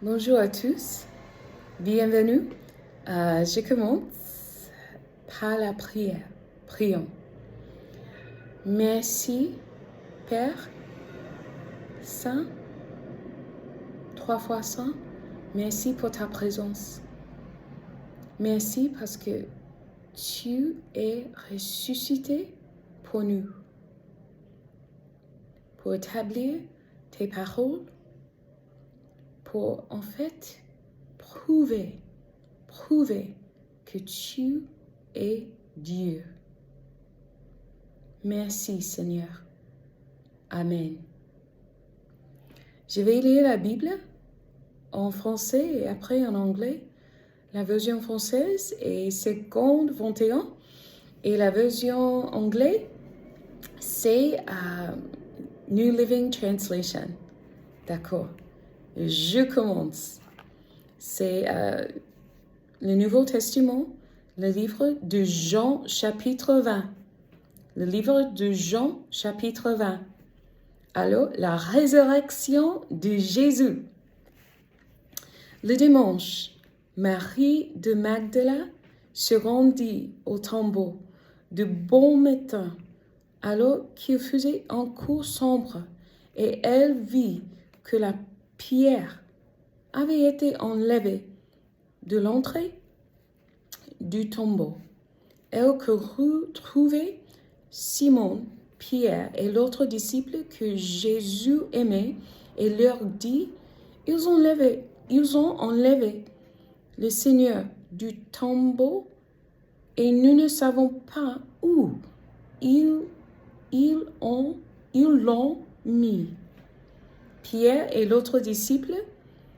Bonjour à tous, bienvenue. Je commence par la prière. Prions. Merci, Père Saint, 3 fois Saint. Merci pour ta présence. Merci parce que tu es ressuscité pour nous, pour établir tes paroles, pour en fait prouver que tu es Dieu. Merci Seigneur. Amen. Je vais lire la Bible en français et après en anglais. La version française est 2 21 et la version anglaise c'est New Living Translation. D'accord. Je commence. C'est le Nouveau Testament, le livre de Jean chapitre 20. Le livre de Jean chapitre 20. Alors, la résurrection de Jésus. Le dimanche, Marie de Magdala se rendit au tombeau de bon matin, alors qu'il faisait encore sombre, et elle vit que la pierre avait été enlevée de l'entrée du tombeau. Elle courut trouver Simon, Pierre et l'autre disciple que Jésus aimait et leur dit, ils ont enlevé le Seigneur du tombeau et nous ne savons pas où ils l'ont mis. Pierre et l'autre disciple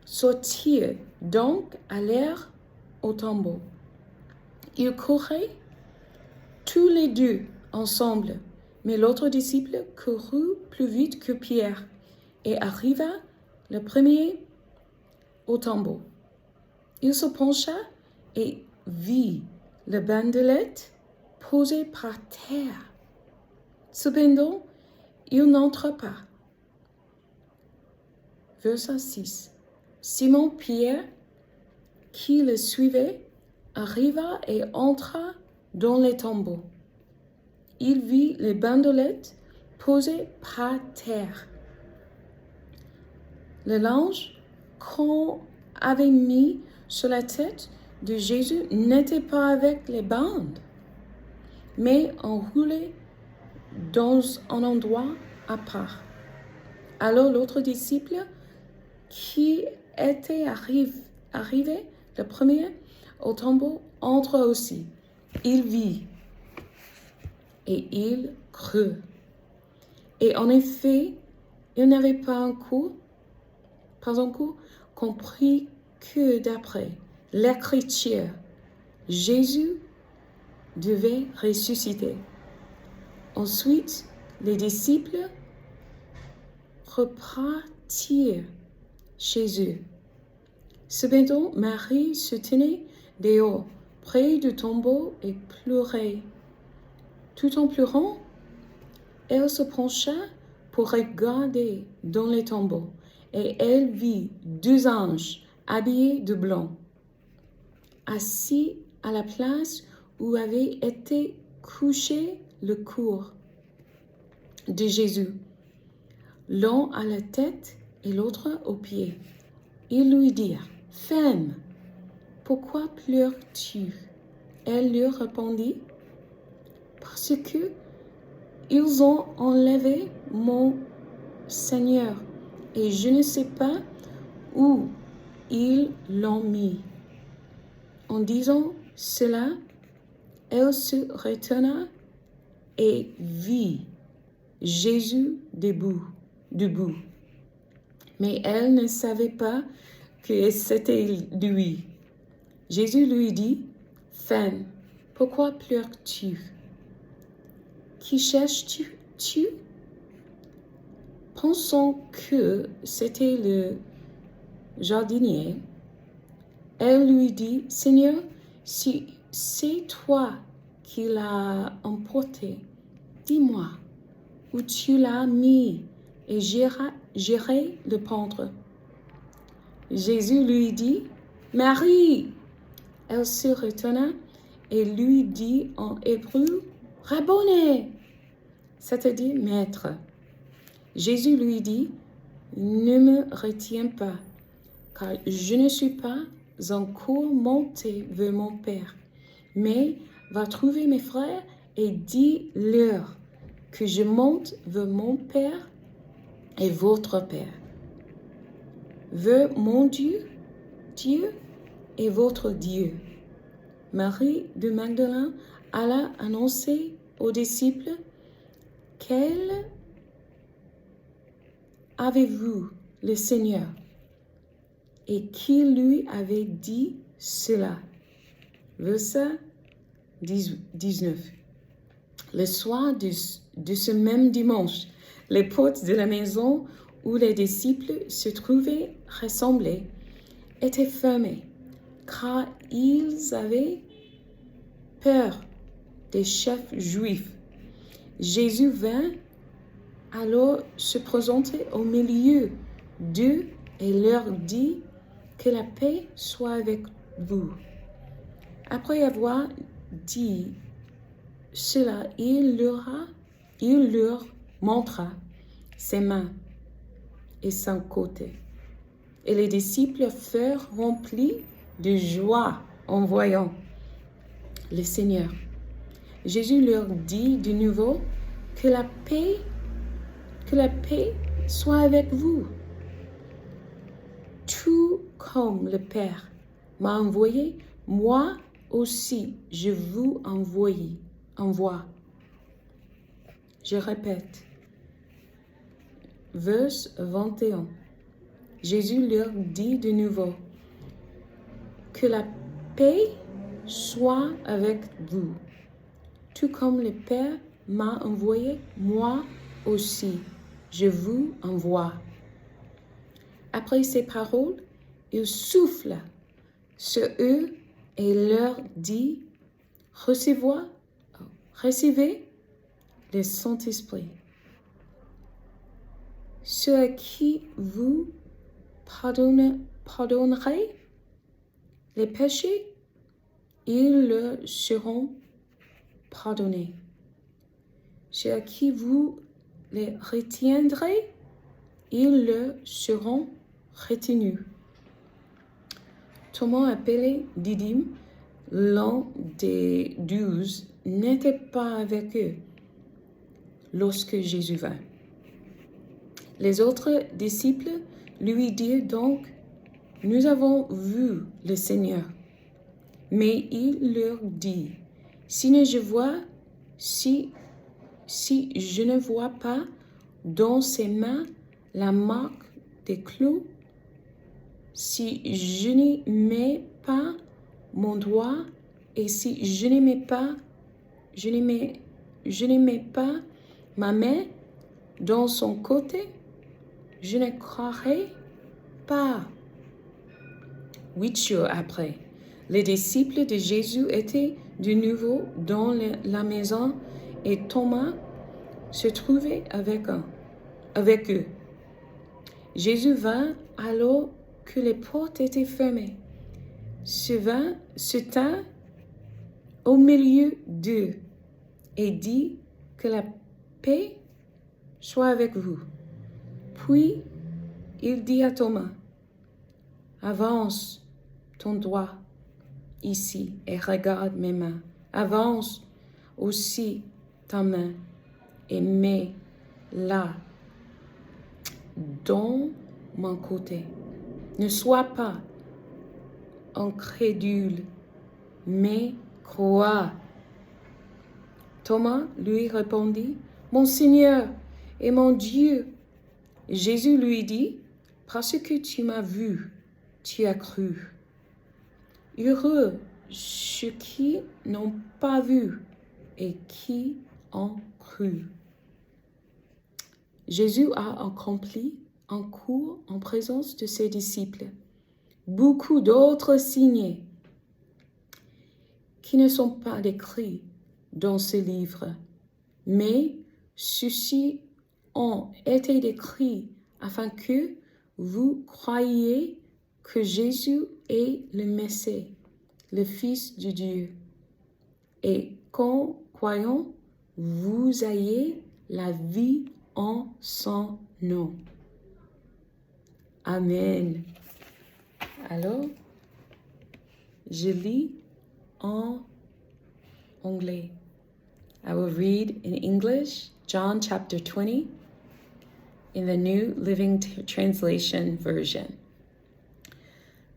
sortirent donc allèrent au tombeau. Ils couraient tous les deux ensemble, mais l'autre disciple courut plus vite que Pierre et arriva le premier au tombeau. Il se pencha et vit le bandelette posé par terre. Cependant, il n'entra pas. Verset 6. Simon Pierre, qui le suivait, arriva et entra dans les tombeaux. Il vit les bandelettes posées par terre. Le linge qu'on avait mis sur la tête de Jésus n'était pas avec les bandes, mais enroulé dans un endroit à part. Alors l'autre disciple, qui était arrivé le premier au tombeau, entra aussi. Il vit et il crut. Et en effet, il n'avait pas encore compris que d'après l'Écriture, Jésus devait ressusciter. Ensuite, les disciples repartirent chez eux. Cependant, Marie se tenait dehors, près du tombeau, et pleurait. Tout en pleurant, elle se pencha pour regarder dans les tombeaux, et elle vit 2 anges habillés de blanc, assis à la place où avait été couché le corps de Jésus, l'un à la tête et l'autre aux pieds. Ils lui dirent, « Femme, pourquoi pleures-tu » Elle leur répondit, « Parce que ils ont enlevé mon Seigneur, et je ne sais pas où ils l'ont mis. » En disant cela, elle se retourna et vit Jésus debout. Mais elle ne savait pas que c'était lui. Jésus lui dit, « Femme, pourquoi pleures-tu? Qui cherches-tu » Pensant que c'était le jardinier, elle lui dit, « Seigneur, si c'est toi qui l'as emporté, dis-moi où tu l'as mis et j'irai le prendre. » Jésus lui dit, Marie. Elle se retourna et lui dit en hébreu, Rabboni, c'est-à-dire maître. Jésus lui dit, ne me retiens pas, car je ne suis pas encore monté vers mon Père, mais va trouver mes frères et dis-leur que je monte vers mon Père et votre Père, vers mon Dieu et votre Dieu. Marie de Magdala alla annoncer aux disciples qu'elle avait vu le Seigneur et qu'il lui avait dit cela. Verset 19. Le soir de ce même dimanche, les portes de la maison où les disciples se trouvaient rassemblés étaient fermées, car ils avaient peur des chefs juifs. Jésus vint alors se présenter au milieu d'eux et leur dit que la paix soit avec vous. Après avoir dit cela, il leur montra ses mains et son côté. Et les disciples furent remplis de joie en voyant le Seigneur. Jésus leur dit de nouveau que la paix soit avec vous. Tout comme le Père m'a envoyé, moi aussi je vous envoie. Je répète, verset 21. Jésus leur dit de nouveau que la paix soit avec vous. Tout comme le Père m'a envoyé, moi aussi je vous envoie. Après ces paroles, il souffla sur eux et leur dit, recevez le Saint-Esprit. Ceux à qui vous pardonnerez les péchés, ils leur seront pardonnés. Ceux à qui vous les retiendrez, ils leur seront retenus. Thomas, appelé Didyme, l'un des 12, n'était pas avec eux lorsque Jésus vint. Les autres disciples lui dirent donc, nous avons vu le Seigneur. Mais il leur dit, si je ne vois pas dans ses mains la marque des clous, si je n'y mets pas mon doigt et si je ne mets pas ma main dans son côté, je ne croirai pas. 8 jours après, les disciples de Jésus étaient de nouveau dans la maison et Thomas se trouvait avec eux. Jésus vint alors que les portes étaient fermées, se tint au milieu d'eux et dit que la paix soit avec vous. Puis il dit à Thomas, avance ton doigt ici et regarde mes mains. Avance aussi ta main et mets-la dans mon côté. Ne sois pas incrédule, mais crois. Thomas lui répondit, mon Seigneur et mon Dieu. Jésus lui dit, parce que tu m'as vu, tu as cru. Heureux ceux qui n'ont pas vu et qui ont cru. Jésus a accompli en cours en présence de ses disciples beaucoup d'autres signes qui ne sont pas décrits dans ce livre, mais ceux-ci ont été décrits afin que vous croyiez que Jésus est le Messie, le Fils de Dieu, et qu'en croyant, vous ayez la vie en son nom. Amen. Alors, je lis en anglais. I will read in English, John chapter 20, in the New Living Translation version.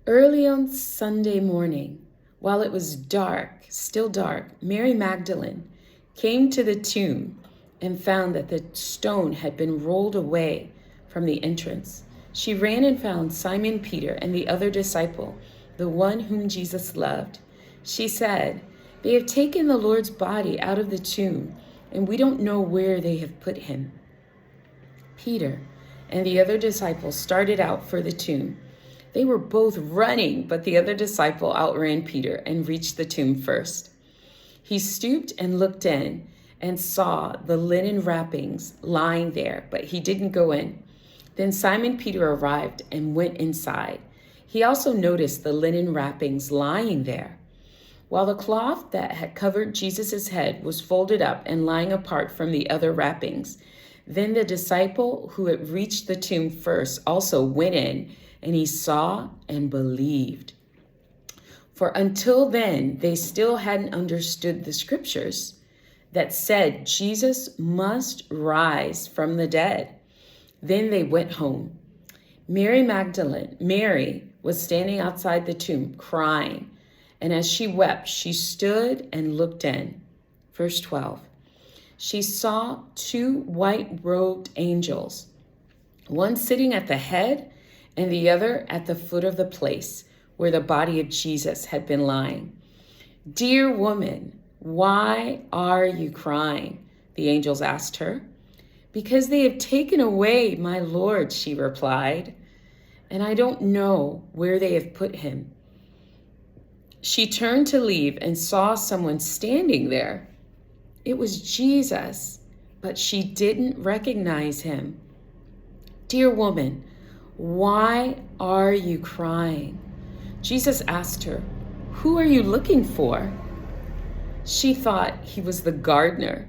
Early on Sunday morning, while it was dark, still dark, Mary Magdalene came to the tomb and found that the stone had been rolled away from the entrance. She ran and found Simon Peter and the other disciple, the one whom Jesus loved. She said, "They have taken the Lord's body out of the tomb, and we don't know where they have put him." Peter and the other disciple started out for the tomb. They were both running, but the other disciple outran Peter and reached the tomb first. He stooped and looked in and saw the linen wrappings lying there, but he didn't go in. Then Simon Peter arrived and went inside. He also noticed the linen wrappings lying there, while the cloth that had covered Jesus' head was folded up and lying apart from the other wrappings. Then the disciple who had reached the tomb first also went in, and he saw and believed. For until then, they still hadn't understood the scriptures that said Jesus must rise from the dead. Then they went home. Mary was standing outside the tomb crying, and as she wept, she stood and looked in. Verse 12. She saw 2 white-robed angels, one sitting at the head and the other at the foot of the place where the body of Jesus had been lying. "Dear woman, why are you crying?" the angels asked her. "Because they have taken away my Lord," she replied, "and I don't know where they have put him." She turned to leave and saw someone standing there. It was Jesus, but she didn't recognize him. "Dear woman, why are you crying?" Jesus asked her, "Who are you looking for?" She thought he was the gardener.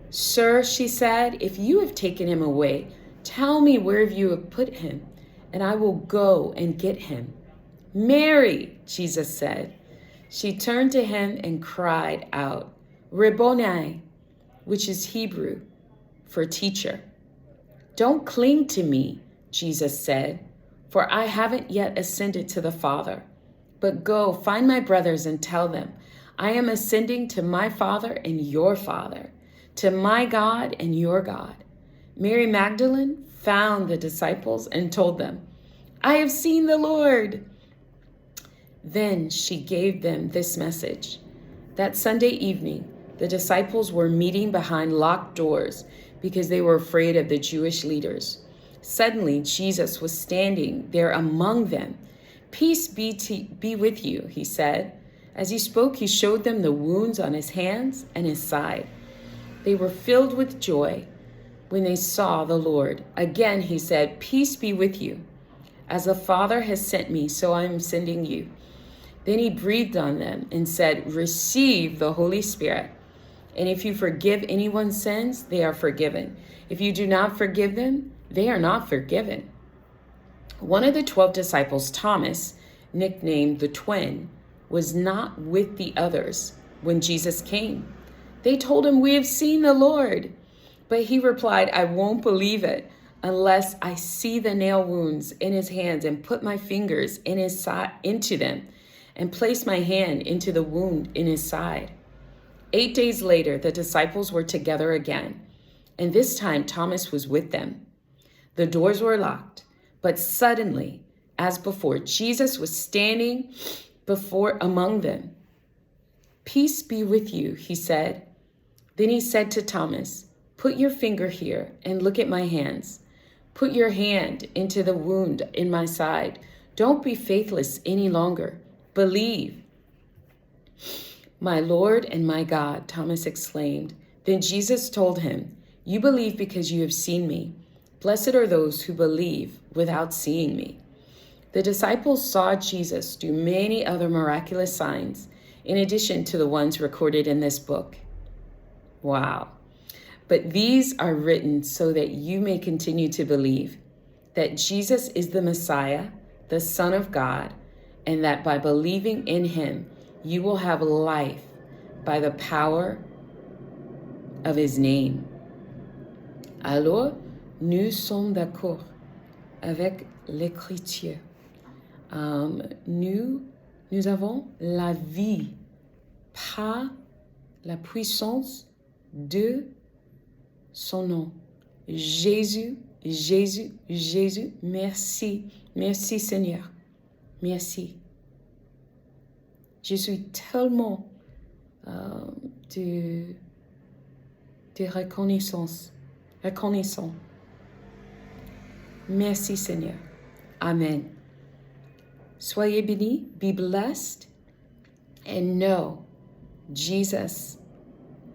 "Sir," she said, "if you have taken him away, tell me where you have put him, and I will go and get him." "Mary," Jesus said. She turned to him and cried out, "Rabboni," which is Hebrew for teacher. "Don't cling to me," Jesus said, "for I haven't yet ascended to the Father. But go, find my brothers and tell them, I am ascending to my Father and your Father, to my God and your God." Mary Magdalene found the disciples and told them, "I have seen the Lord." Then she gave them this message. That Sunday evening, the disciples were meeting behind locked doors because they were afraid of the Jewish leaders. Suddenly, Jesus was standing there among them. "Peace be with you," he said. As he spoke, he showed them the wounds on his hands and his side. They were filled with joy when they saw the Lord. Again, he said, "Peace be with you. As the Father has sent me, so I am sending you." Then he breathed on them and said, "Receive the Holy Spirit. And if you forgive anyone's sins, they are forgiven. If you do not forgive them, they are not forgiven." One of the 12 disciples, Thomas, nicknamed the twin, was not with the others when Jesus came. They told him, "We have seen the Lord." But he replied, "I won't believe it unless I see the nail wounds in his hands and put my fingers in his side, into them and place my hand into the wound in his side." 8 days later, the disciples were together again, and this time Thomas was with them. The doors were locked, but suddenly, as before, Jesus was standing among them. "Peace be with you," he said. Then he said to Thomas, "Put your finger here and look at my hands. Put your hand into the wound in my side. Don't be faithless any longer. Believe." "My Lord and my God," Thomas exclaimed. Then Jesus told him, "You believe because you have seen me. Blessed are those who believe without seeing me." The disciples saw Jesus do many other miraculous signs in addition to the ones recorded in this book. Wow. But these are written so that you may continue to believe that Jesus is the Messiah, the Son of God, and that by believing in him, you will have life by the power of his name. Alors, nous sommes d'accord avec l'Écriture. Nous avons la vie par la puissance de son nom. Jésus, Jésus, Jésus, merci. Merci Seigneur. Merci. Je suis tellement de reconnaissance. Reconnaissant. Merci Seigneur. Amen. Soyez bénis, be blessed, and know Jesus.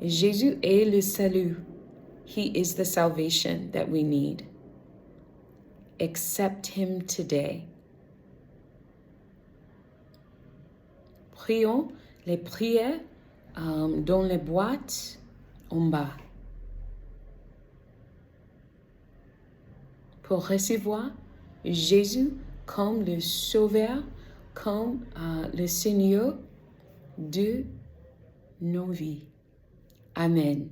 Jésus est le salut. He is the salvation that we need. Accept him today. Prions les prières dans les boîtes en bas pour recevoir Jésus comme le Sauveur, comme le Seigneur de nos vies. Amen.